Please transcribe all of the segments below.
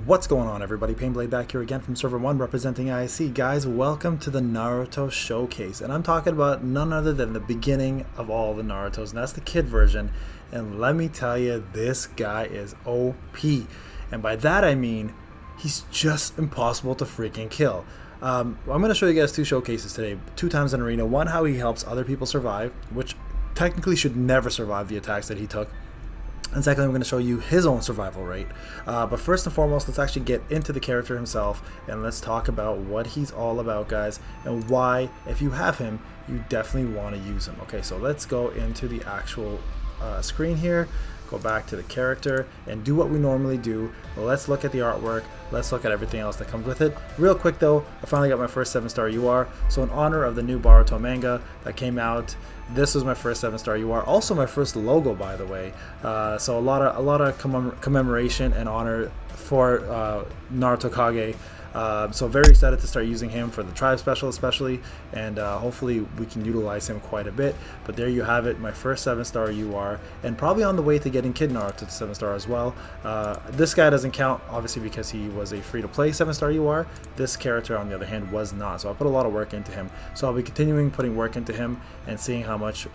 What's going on, everybody? Payneblade back here again from server 1 representing IC. Guys, welcome to the Naruto Showcase, and I'm talking about none other than the beginning of all the Narutos, and that's the kid version. And let me tell you, this guy is OP, and by that I mean he's just impossible to freaking kill. I'm going to show you guys two showcases today, 2 times in arena. One, how he helps other people survive, which technically should never survive the attacks that he took. And secondly, I'm going to show you his own survival rate. But first and foremost, let's actually get into the character himself, and let's talk about what he's all about, guys, and why, if you have him, you definitely want to use him. Okay, so let's go into the actual screen here, go back to the character, and do what we normally do. Let's look at the artwork, let's look at everything else that comes with it. Real quick though, I finally got my first 7-star UR, so in honor of the new Boruto manga that came out, this was my first 7-star UR, also my first logo, by the way. So a lot of commemoration and honor for Naruto Kage. So very excited to start using him for the tribe special especially, and hopefully we can utilize him quite a bit. But there you have it, my first 7-star UR, and probably on the way to getting Kid Naruto to 7-star as well. This guy doesn't count obviously because he was a free-to-play 7-star UR. This character on the other hand was not, so I put a lot of work into him. So I'll be continuing putting work into him and seeing how much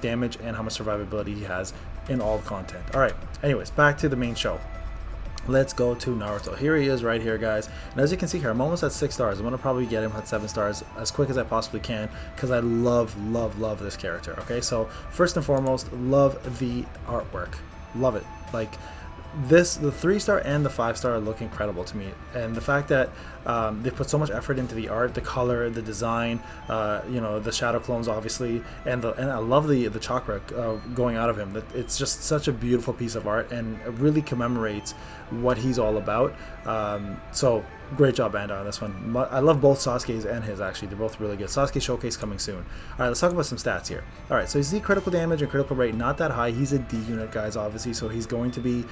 damage and how much survivability he has in all the content. Alright, anyways, back to the main show. Let's go to Naruto. Here he is right here, guys, and as you can see here, I'm almost at 6 stars. I'm gonna probably get him at 7 stars as quick as I possibly can because I love this character. Okay, so first and foremost, love the artwork, love it. Like this, the 3-star and the 5-star look incredible to me, and the fact that they put so much effort into the art, the color, the design, you know, the shadow clones obviously, and I love the chakra going out of him. It's just such a beautiful piece of art, and it really commemorates what he's all about. So great job, Bandai, on this one. I love both Sasuke's and his, actually. They're both really good. Sasuke Showcase coming soon. Alright, let's talk about some stats here. Alright, so you see critical damage and critical rate not that high. He's a D unit, guys, obviously, so he's going to be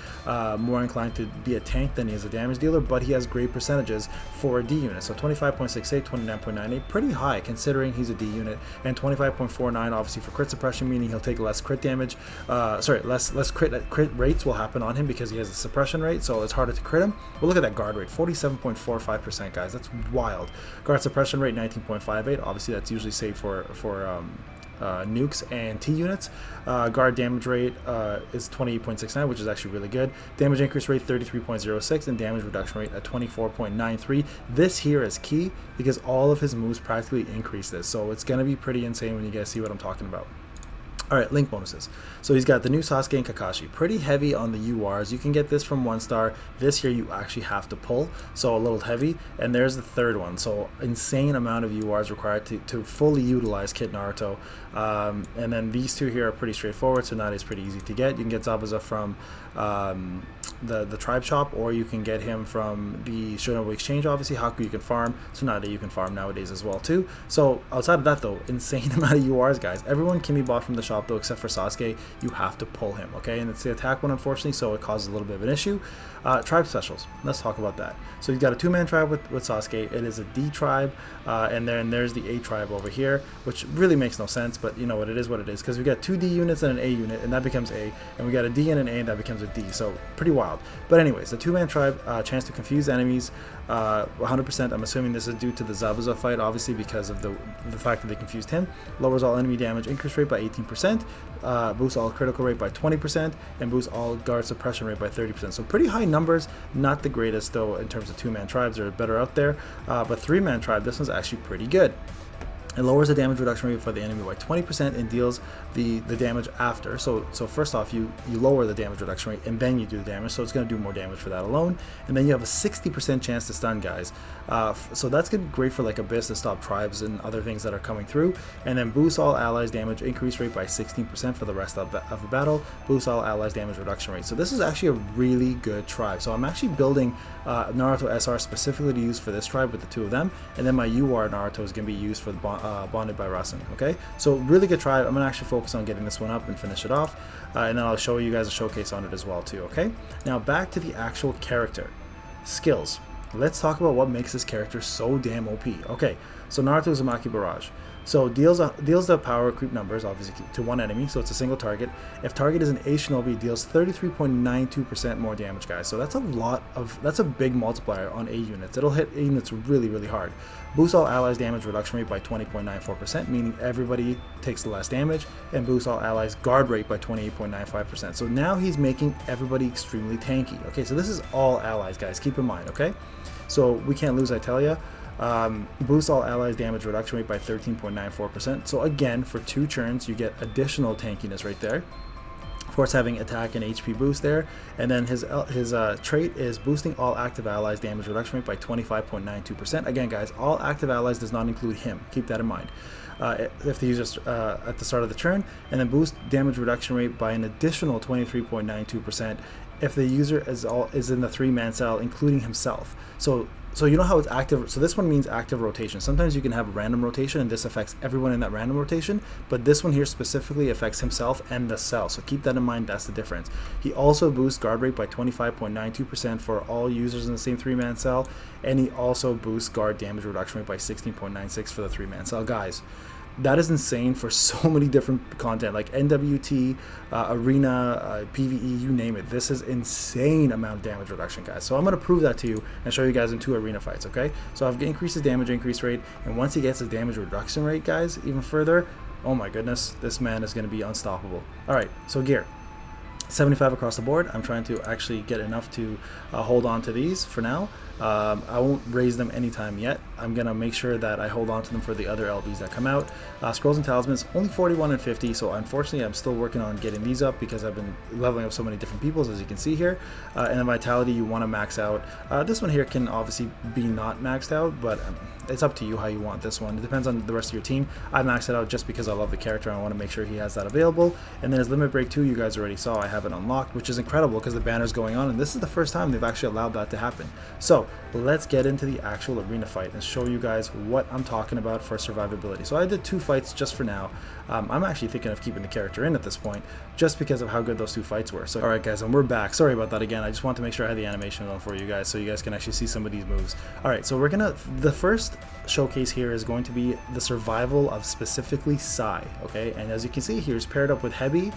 more inclined to be a tank than he is a damage dealer, but he has great percentages for a D unit. So 25.68, 29.98, pretty high considering he's a D unit, and 25.49 obviously for crit suppression, meaning he'll take less crit damage. Less crit rates will happen on him because he has a suppression rate, so it's harder to crit him. But look at that guard rate, 47.45%, guys. That's wild. Guard suppression rate 19.58. Obviously, that's usually saved for nukes and T units. Guard damage rate is 28.69, which is actually really good. Damage increase rate 33.06, and damage reduction rate at 24.93. This here is key because all of his moves practically increase this, so it's going to be pretty insane when you guys see what I'm talking about. Alright, link bonuses. So he's got the new Sasuke and Kakashi. Pretty heavy on the URs. You can get this from 1-star. This here you actually have to pull, so a little heavy. And there's the third one. So insane amount of URs required to fully utilize Kid Naruto. And then these two here are pretty straightforward, so Nade is pretty easy to get. You can get Zabuza from the tribe shop, or you can get him from the Shinobu exchange. Obviously Haku you can farm, so Nade you can farm nowadays as well too. So outside of that though, insane amount of URs, guys. Everyone can be bought from the shop though, except for Sasuke. You have to pull him, okay? And it's the attack one, unfortunately, so it causes a little bit of an issue. Tribe specials, let's talk about that. So you've got a 2-man tribe with Sasuke. It is a D tribe, and then there's the A tribe over here, which really makes no sense, but you know what, it is what it is, because we got 2 D units and an A unit, and that becomes A, and we got a D and an A, and that becomes a D, so pretty wild. But anyways, the 2-man tribe, chance to confuse enemies, 100%. I'm assuming this is due to the Zabuza fight, obviously, because of the fact that they confused him. Lowers all enemy damage increase rate by 18%, boosts all critical rate by 20%, and boosts all guard suppression rate by 30%. So pretty high numbers, not the greatest though in terms of 2-man tribes. They're better out there, but 3-man tribe, this one's actually pretty good. It lowers the damage reduction rate for the enemy by 20% and deals the damage after. So first off, you lower the damage reduction rate and then you do the damage, so it's going to do more damage for that alone. And then you have a 60% chance to stun, guys. So that's going to be great for like Abyss to stop tribes and other things that are coming through. And then boosts all allies damage increase rate by 16% for the rest of the battle. Boosts all allies damage reduction rate. So this is actually a really good tribe. So I'm actually building Naruto SR specifically to use for this tribe with the 2 of them. And then my UR Naruto is going to be used for the Bonded by Rasen. Okay, so really good tribe. I'm gonna actually focus on getting this one up and finish it off, and then I'll show you guys a showcase on it as well too. Okay, now back to the actual character skills. Let's talk about what makes this character so damn OP. Okay, so Naruto Uzumaki Barrage. So deals the power creep numbers obviously to one enemy, so it's a single target. If target is an A shinobi, deals 33.92% more damage, guys. So that's a big multiplier on A units. It'll hit A units really, really hard. Boosts all allies damage reduction rate by 20.94%, meaning everybody takes less damage, and boosts all allies guard rate by 28.95%. So now he's making everybody extremely tanky. Okay, so this is all allies, guys. Keep in mind, okay? So we can't lose, I tell ya. Boosts all allies damage reduction rate by 13.94%. So again, for 2 turns, you get additional tankiness right there. Of course, having attack and HP boost there, and then his trait is boosting all active allies damage reduction rate by 25.92%. Again, guys, all active allies does not include him. Keep that in mind. If the user's at the start of the turn, and then boost damage reduction rate by an additional 23.92% if the user is in the 3-man cell, including himself. So you know how it's active. So this one means active rotation. Sometimes you can have random rotation, and this affects everyone in that random rotation. But this one here specifically affects himself and the cell. So keep that in mind. That's the difference. He also boosts guard rate by 25.92% for all users in the same 3-man cell, and he also boosts guard damage reduction rate by 16.96 for the 3-man cell, guys. That is insane for so many different content like NWT, Arena, PvE, you name it. This is insane amount of damage reduction, guys. So I'm going to prove that to you and show you guys in 2 arena fights, okay? So I've increased his damage increase rate, and once he gets his damage reduction rate, guys, even further, oh my goodness, this man is going to be unstoppable. All right, so gear. 75 across the board. I'm trying to actually get enough to hold on to these for now. I won't raise them anytime yet. I'm gonna make sure that I hold on to them for the other LBs that come out. Scrolls and talismans, only 41 and 50, so unfortunately I'm still working on getting these up because I've been leveling up so many different peoples, as you can see here. And then vitality, you want to max out. This one here can obviously be not maxed out, but it's up to you how you want this one. It depends on the rest of your team. I maxed it out just because I love the character and I want to make sure he has that available. And then his limit break 2, you guys already saw, I have it unlocked, which is incredible because the banner's going on, and this is the first time they've actually allowed that to happen. So let's get into the actual arena fight and show you guys what I'm talking about for survivability. So I did 2 fights just for now. I'm actually thinking of keeping the character in at this point just because of how good those 2 fights were. So alright guys, and we're back. Sorry about that again. I just want to make sure I had the animation on for you guys so you guys can actually see some of these moves. Alright, so the first showcase here is going to be the survival of specifically Sai, okay? And as you can see here, it's paired up with Hebi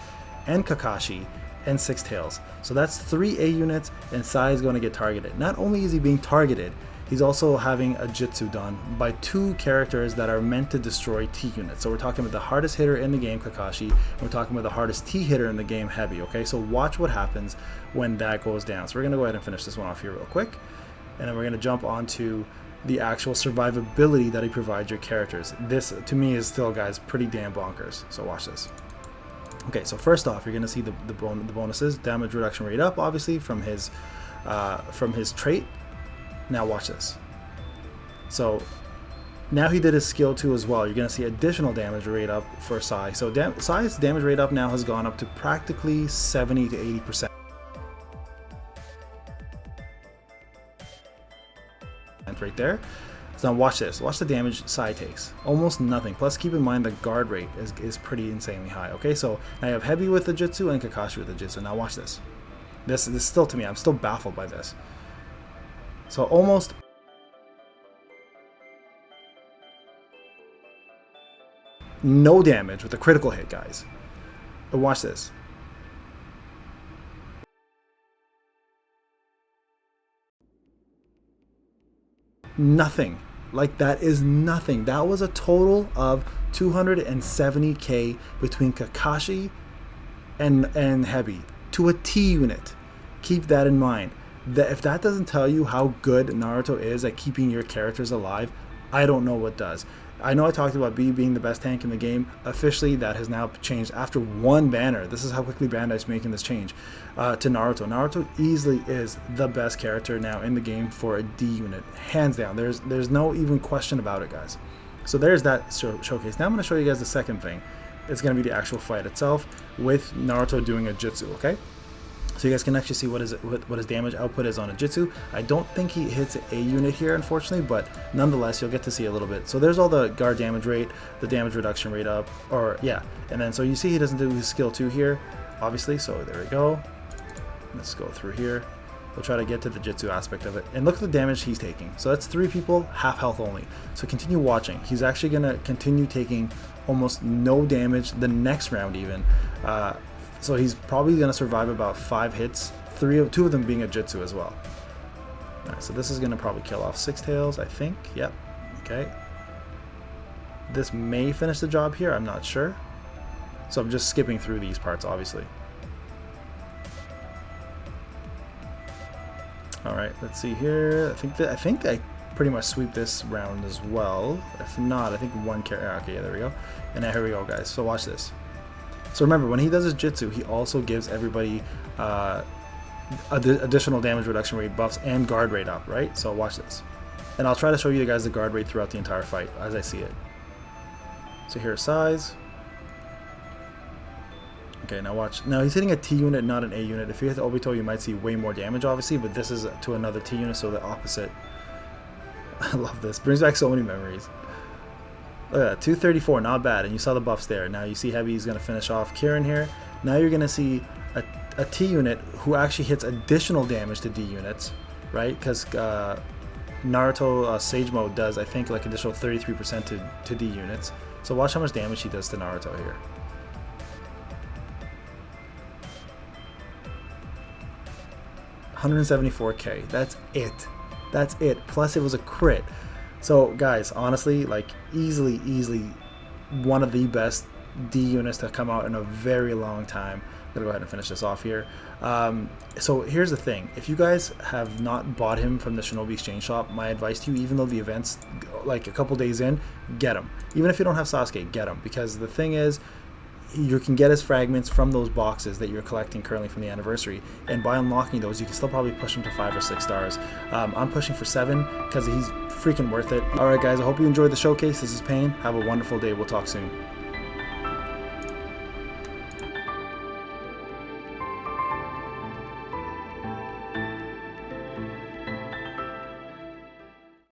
and Kakashi and 6 Tails. So that's 3 A units, and Sai is going to get targeted. Not only is he being targeted, he's also having a jutsu done by 2 characters that are meant to destroy T units. So we're talking about the hardest hitter in the game, Kakashi, and we're talking about the hardest T hitter in the game, Hebi, okay? So watch what happens when that goes down. So we're going to go ahead and finish this one off here real quick, and then we're going to jump onto the actual survivability that he provides your characters. This, to me, is still, guys, pretty damn bonkers. So watch this. Okay, so first off, you're going to see the bonuses. Damage reduction rate up, obviously, from his trait. Now watch this. So now he did his skill 2 as well. You're going to see additional damage rate up for Sai. So Sai's damage rate up now has gone up to practically 70 to 80%. Right there. So now watch this. Watch the damage Sai takes. Almost nothing. Plus keep in mind the guard rate is pretty insanely high. Okay, so now you have Hebi with the jutsu and Kakashi with the jutsu. Now watch this. This is still, to me, I'm still baffled by this. So almost no damage with a critical hit, guys. But watch this. Nothing. Like, that is nothing. That was a total of 270k between Kakashi and Hebi to a T unit. Keep that in mind. That if that doesn't tell you how good Naruto is at keeping your characters alive, I don't know what does. I know I talked about Bee being the best tank in the game. Officially, that has now changed after 1 banner. This is how quickly Bandai's making this change to Naruto. Naruto easily is the best character now in the game for a D unit, hands down. There's no even question about it, guys. So there's that showcase. Now I'm going to show you guys the second thing. It's going to be the actual fight itself with Naruto doing a jutsu, okay? So you guys can actually see what his damage output is on a jutsu. I don't think he hits a unit here, unfortunately, but nonetheless, you'll get to see a little bit. So there's all the guard damage rate, the damage reduction rate up, and then so you see he doesn't do his skill 2 here, obviously, so there we go. Let's go through here. we'll try to get to the Jitsu aspect of it. And look at the damage he's taking. So that's 3 people, half health only. So continue watching. He's actually going to continue taking almost no damage the next round even. So he's probably going to survive about 5 hits, 2 of them being a Jitsu as well. Alright, so this is going to probably kill off 6 tails, I think. Yep. Okay. This may finish the job here, I'm not sure. So I'm just skipping through these parts, obviously. Alright, let's see here. I think I pretty much sweep this round as well. If not, I think one carry. Okay, yeah, there we go. And now here we go, guys. So watch this. So remember, when he does his Jitsu, he also gives everybody additional damage reduction rate buffs and guard rate up, right? So watch this. And I'll try to show you guys the guard rate throughout the entire fight as I see it. So here's size. Okay, now watch. Now he's hitting a T unit, not an A unit. If you hit the Obito, you might see way more damage, obviously, but this is to another T unit, so the opposite. I love this. Brings back so many memories. Look at that, 234, not bad. And you saw the buffs there. Now you see Heavy's going to finish off Kieran here. Now you're going to see a T unit who actually hits additional damage to D units, right? Because Naruto Sage Mode does, I think, like additional 33% to D units. So watch how much damage he does to Naruto here. $174k. That's it. That's it. Plus it was a crit. So guys, honestly, like easily one of the best D units to come out in a very long time. I'm gonna go ahead and finish this off here. So here's the thing. If you guys have not bought him from the Shinobi Exchange Shop, my advice to you, even though the event's like a couple days in, get him. Even if you don't have Sasuke, get him. Because the thing is, you can get his fragments from those boxes that you're collecting currently from the anniversary, and by unlocking those you can still probably push him to 5 or 6 stars. I'm pushing for 7 because he's freaking worth it. Alright guys, I hope you enjoyed the showcase. This is Payne. Have a wonderful day. We'll talk soon.